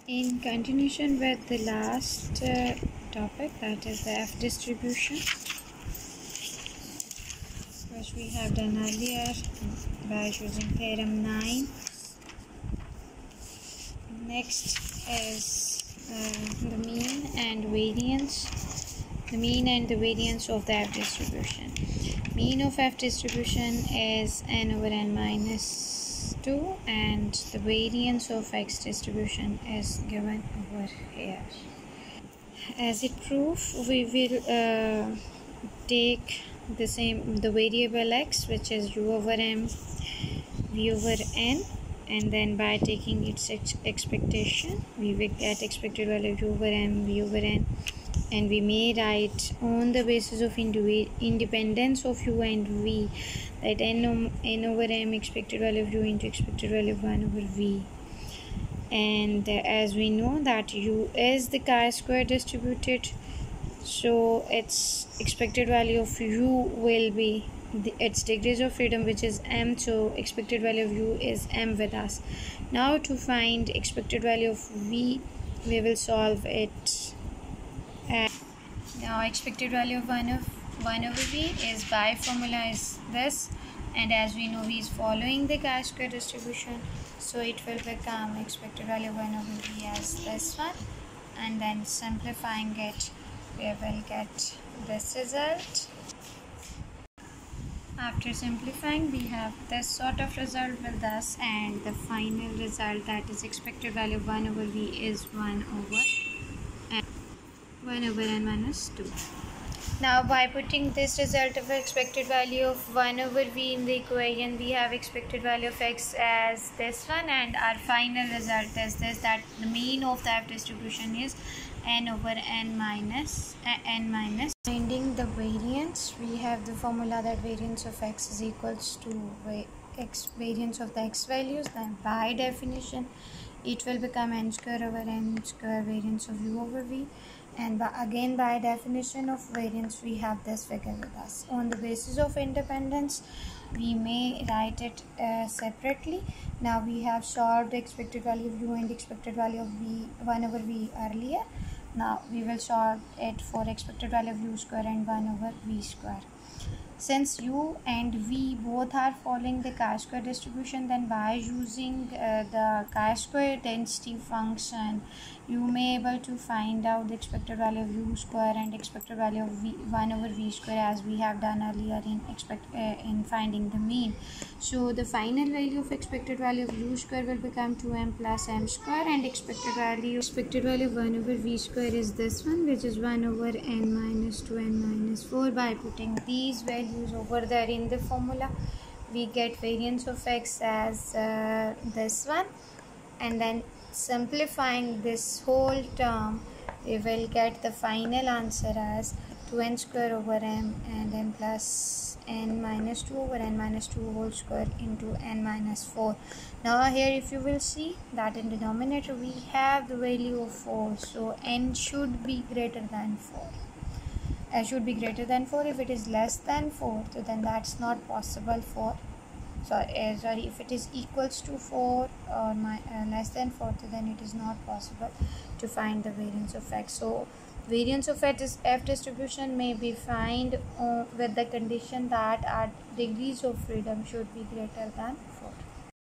In continuation with the last topic, that is the F distribution, which we have done earlier by choosing theorem 9. Next is the mean and variance. The mean and the variance of the F distribution. Mean of F distribution is n over n minus 2, and the variance of X distribution is given over here. As a proof, we will take the variable x, which is u over m v over n, and then by taking its expectation, we will get expected value of u over m v over n, and we may write on the basis of independence of u and v that n over m expected value of u into expected value of 1 over v. And as we know that u is the chi-square distributed, so its expected value of u will be its degrees of freedom, which is m, so expected value of u is m with us. Now to find expected value of v, we will solve it. Now expected value of 1 over v is by formula is this, and as we know v is following the chi-square distribution, so it will become expected value of 1 over v as this one, and then simplifying it we will get this result. After simplifying, we have this sort of result with us, and the final result, that is expected value of 1 over v, is 1 over n minus 2. Now by putting this result of expected value of 1 over v in the equation, we have expected value of x as this one, and our final result is this, that the mean of the F distribution is n over n minus. Finding the variance, we have the formula that variance of x is equals to variance of the x values, then by definition it will become n square over n square variance of u over v, and again by definition of variance we have this figure with us. On the basis of independence, we may write it separately. Now we have solved expected value of u and expected value of v 1 over v earlier. Now we will solve it for expected value of u square and 1 over v square. Since u and v both are following the chi-square distribution, then by using the chi-square density function, you may able to find out the expected value of u square and expected value of 1 over v square, as we have done earlier in finding the mean. So the final value of expected value of u square will become 2m plus m square, and expected value of 1 over v square is this one, which is 1 over n minus 2n minus 4. By putting these values over there in the formula, we get variance of x as this one, and then simplifying this whole term, we will get the final answer as 2n square over m and n plus n minus 2 over n minus 2 whole square into n minus 4. Now here if you will see that in denominator we have the value of 4, so n should be greater than 4. Should be greater than 4. If it is less than 4, so then that's not possible for if it is equals to 4 or less than 4, so then it is not possible to find the variance of x. So variance of F distribution may be found with the condition that our degrees of freedom should be greater than